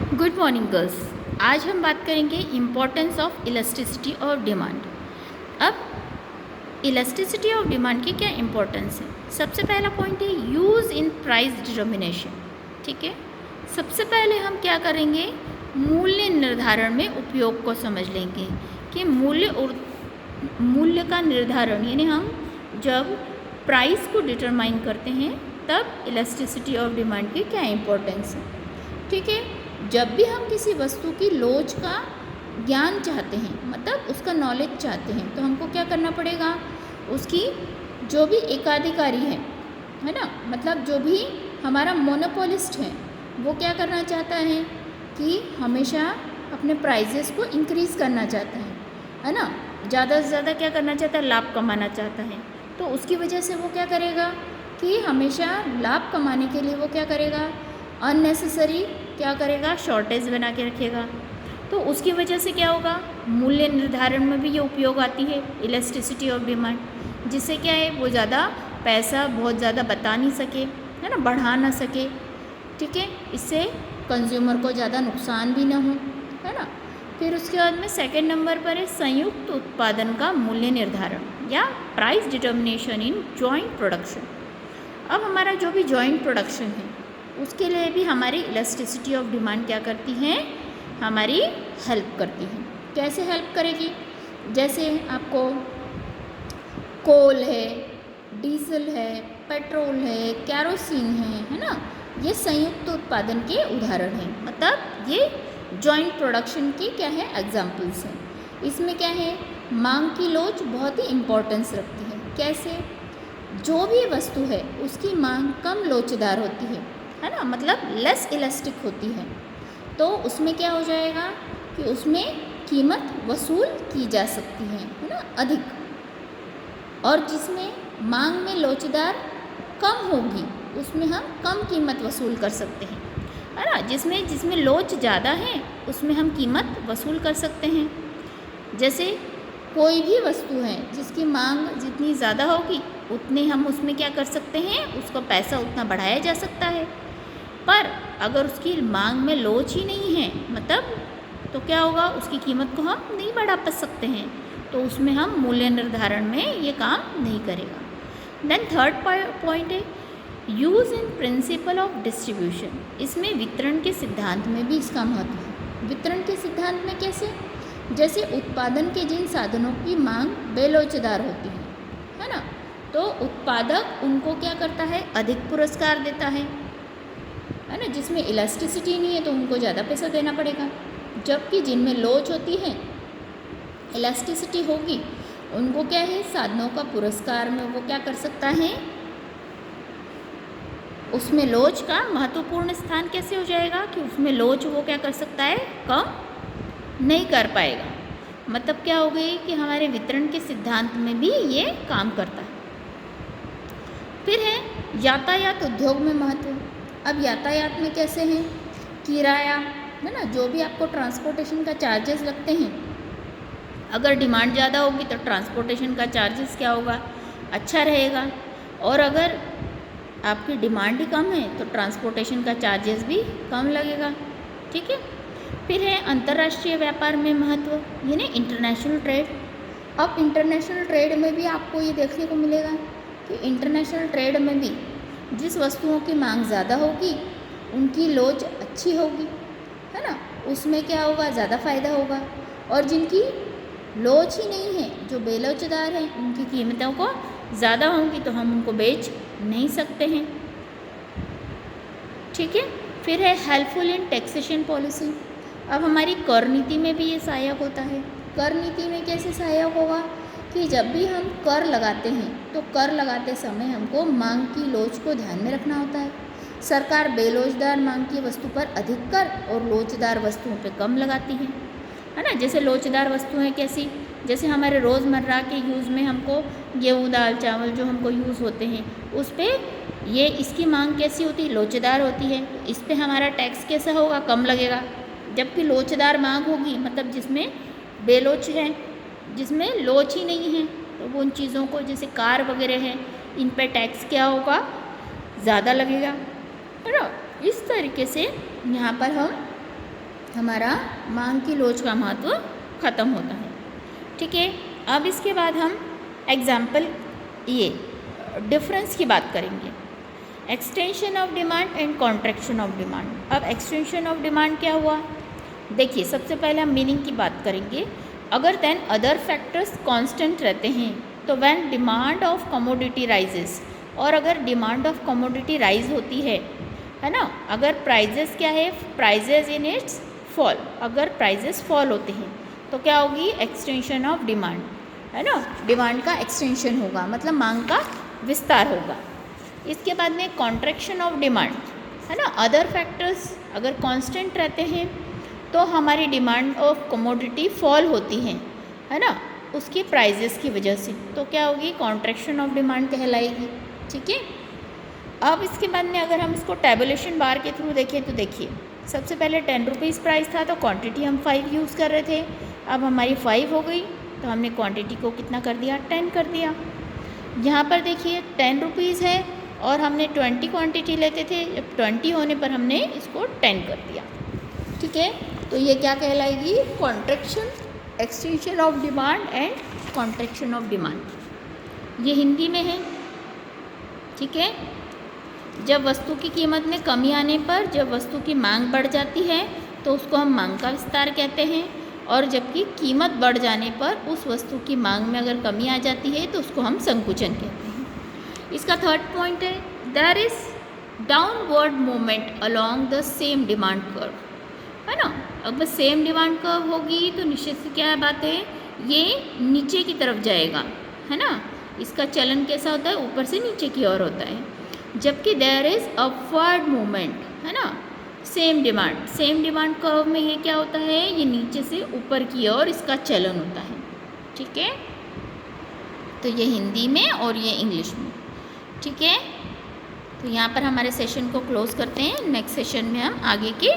Good morning girls. आज हम बात करेंगे importance of elasticity of demand. अब इलास्टिसिटी ऑफ डिमांड की क्या इम्पोर्टेंस है? सबसे पहला पॉइंट है यूज़ इन प्राइस डिटर्मिनेशन। ठीक है, सबसे पहले हम क्या करेंगे, मूल्य निर्धारण में उपयोग को समझ लेंगे कि मूल्य का निर्धारण यानी हम जब प्राइस को डिटरमाइन करते हैं तब इलास्टिसिटी ऑफ डिमांड की क्या इम्पोर्टेंस है। ठीक है, जब भी हम किसी वस्तु की लोच का ज्ञान चाहते हैं, मतलब उसका नॉलेज चाहते हैं, तो हमको क्या करना पड़ेगा, उसकी जो भी एकाधिकारी है ना, मतलब जो भी हमारा मोनोपोलिस्ट है, वो क्या करना चाहता है कि हमेशा अपने प्राइजेस को इंक्रीज़ करना चाहता है ना, ज़्यादा से ज़्यादा क्या करना चाहता है, लाभ कमाना चाहता है। तो उसकी वजह से वो क्या करेगा कि हमेशा लाभ कमाने के लिए वो क्या करेगा, अननेसेसरी क्या करेगा, शॉर्टेज बना के रखेगा। तो उसकी वजह से क्या होगा, मूल्य निर्धारण में भी ये उपयोग आती है इलास्टिसिटी ऑफ डिमांड, जिससे क्या है वो ज़्यादा पैसा बहुत ज़्यादा बता नहीं सके, है ना, बढ़ा ना सके। ठीक है, इससे कंज्यूमर को ज़्यादा नुकसान भी ना हो, है ना। फिर उसके बाद में सेकंड नंबर पर है संयुक्त उत्पादन का मूल्य निर्धारण या price determination in joint production. अब हमारा जो भी जॉइंट प्रोडक्शन है उसके लिए भी हमारी इलास्टिसिटी ऑफ डिमांड क्या करती है, हमारी हेल्प करती है। कैसे हेल्प करेगी, जैसे आपको कोल है, डीजल है, पेट्रोल है, कैरोसिन है ना, ये संयुक्त उत्पादन के उदाहरण हैं, मतलब ये जॉइंट प्रोडक्शन की क्या है, एग्जाम्पल्स हैं। इसमें क्या है, मांग की लोच बहुत ही इम्पोर्टेंस रखती है। कैसे, जो भी वस्तु है उसकी मांग कम लोचदार होती है ना, मतलब लेस इलास्टिक होती है, तो उसमें क्या हो जाएगा कि उसमें कीमत वसूल की जा सकती है ना, अधिक। और जिसमें मांग में लोचदार कम होगी उसमें हम कम कीमत वसूल कर सकते हैं, है ना। जिसमें लोच ज़्यादा है उसमें हम कीमत वसूल कर सकते हैं। जैसे कोई भी वस्तु है जिसकी मांग जितनी ज़्यादा होगी उतने हम उसमें क्या कर सकते हैं, उसका पैसा उतना बढ़ाया जा सकता है। पर अगर उसकी मांग में लोच ही नहीं है, मतलब तो क्या होगा, उसकी कीमत को हम नहीं बढ़ा पा सकते हैं, तो उसमें हम मूल्य निर्धारण में ये काम नहीं करेगा। देन थर्ड पॉइंट है use in principle of distribution. इसमें वितरण के सिद्धांत में भी इसका महत्व है। वितरण के सिद्धांत में कैसे, जैसे उत्पादन के जिन साधनों की मांग बेलोचदार होती है ना, तो उत्पादक उनको क्या करता है, अधिक पुरस्कार देता है ना। जिसमें इलास्टिसिटी नहीं है तो उनको ज़्यादा पैसा देना पड़ेगा, जबकि जिनमें लोच होती है, इलास्टिसिटी होगी, उनको क्या है, साधनों का पुरस्कार में वो क्या कर सकता है, उसमें लोच का महत्वपूर्ण स्थान कैसे हो जाएगा कि उसमें लोच वो क्या कर सकता है, कम नहीं कर पाएगा। मतलब क्या हो गई कि हमारे वितरण के सिद्धांत में भी ये काम करता है। फिर है यातायात उद्योग में महत्व। अब यातायात में कैसे हैं, किराया है ना, जो भी आपको ट्रांसपोर्टेशन का चार्जेस लगते हैं, अगर डिमांड ज़्यादा होगी तो ट्रांसपोर्टेशन का चार्जेस क्या होगा, अच्छा रहेगा, और अगर आपकी डिमांड ही कम है तो ट्रांसपोर्टेशन का चार्जेस भी कम लगेगा। ठीक है, फिर है अंतर्राष्ट्रीय व्यापार में महत्व, यानी इंटरनेशनल ट्रेड। अब इंटरनेशनल ट्रेड में भी आपको ये देखने को मिलेगा कि इंटरनेशनल ट्रेड में भी जिस वस्तुओं की मांग ज़्यादा होगी उनकी लोच अच्छी होगी, है ना, उसमें क्या होगा, ज़्यादा फ़ायदा होगा। और जिनकी लोच ही नहीं है, जो बेलोचदार हैं, उनकी कीमतों को ज़्यादा होंगी तो हम उनको बेच नहीं सकते हैं। ठीक है, फिर है हेल्पफुल इन टैक्सेशन पॉलिसी। अब हमारी कर नीति में भी ये सहायक होता है। कर नीति में कैसे सहायक होगा कि जब भी हम कर लगाते हैं तो कर लगाते समय हमको मांग की लोच को ध्यान में रखना होता है। सरकार बेलोचदार मांग की वस्तु पर अधिक कर और लोचदार वस्तुओं पर कम लगाती है ना। जैसे लोचदार वस्तुएं कैसी, जैसे हमारे रोज़मर्रा के यूज़ में हमको गेहूँ दाल चावल जो हमको यूज़ होते हैं उस पर ये इसकी मांग कैसी होती है, लोचदार होती है, इस पर हमारा टैक्स कैसा होगा, कम लगेगा। जबकि लोचदार मांग होगी, मतलब जिसमें बेलोच है, जिसमें लोच ही नहीं है, तो वो उन चीज़ों को, जैसे कार वगैरह है, इन पे टैक्स क्या होगा, ज़्यादा लगेगा, है ना। इस तरीके से यहाँ पर हम हमारा मांग की लोच का महत्व ख़त्म होता है। ठीक है, अब इसके बाद हम एग्जाम्पल ये डिफरेंस की बात करेंगे, extension of demand and contraction of demand. अब एक्सटेंशन ऑफ डिमांड क्या हुआ, देखिए सबसे पहले हम मीनिंग की बात करेंगे। अगर देन अदर फैक्टर्स कांस्टेंट रहते हैं तो when demand of commodity rises, और अगर डिमांड ऑफ कमोडिटी राइज होती है ना, अगर प्राइजेस क्या है, प्राइजेस इन इट्स फॉल, अगर प्राइजेस फॉल होते हैं तो क्या होगी, एक्सटेंशन ऑफ डिमांड, है ना, डिमांड का एक्सटेंशन होगा, मतलब मांग का विस्तार होगा। इसके बाद में कॉन्ट्रैक्शन ऑफ डिमांड, है ना, अदर फैक्टर्स अगर कांस्टेंट रहते हैं तो हमारी डिमांड ऑफ कमोडिटी फॉल होती है ना, उसकी प्राइजेस की वजह से, तो क्या होगी, कॉन्ट्रैक्शन ऑफ डिमांड कहलाएगी। ठीक है, अब इसके बाद में अगर हम इसको टेबुलेशन बार के थ्रू देखें तो देखिए सबसे पहले 10 रुपीज़ प्राइस था तो क्वांटिटी हम 5 यूज़ कर रहे थे, अब हमारी 5 हो गई तो हमने क्वांटिटी को कितना कर दिया, 10 कर दिया। यहाँ पर देखिए 10 रुपीज़ है और हमने 20 क्वांटिटी लेते थे, जब 20 होने पर हमने इसको 10 कर दिया। ठीक है, तो ये क्या कहलाएगी, contraction, extension of demand and contraction of demand. ये हिंदी में है। ठीक है, जब वस्तु की कीमत में कमी आने पर जब वस्तु की मांग बढ़ जाती है तो उसको हम मांग का विस्तार कहते हैं, और जबकि कीमत बढ़ जाने पर उस वस्तु की मांग में अगर कमी आ जाती है तो उसको हम संकुचन कहते हैं। इसका थर्ड पॉइंट है, there is downward movement along the same demand curve, है ना। अब सेम डिमांड कर्व होगी तो निश्चित से क्या बात है, ये नीचे की तरफ जाएगा, है ना। इसका चलन कैसा होता है, ऊपर से नीचे की ओर होता है, जबकि देयर इज अपवर्ड मूवमेंट, है ना, सेम डिमांड कर्व में ये क्या होता है, ये नीचे से ऊपर की ओर इसका चलन होता है। ठीक है, तो ये हिंदी में और ये इंग्लिश में। ठीक है, तो यहाँ पर हमारे सेशन को क्लोज करते हैं, नेक्स्ट सेशन में हम आगे के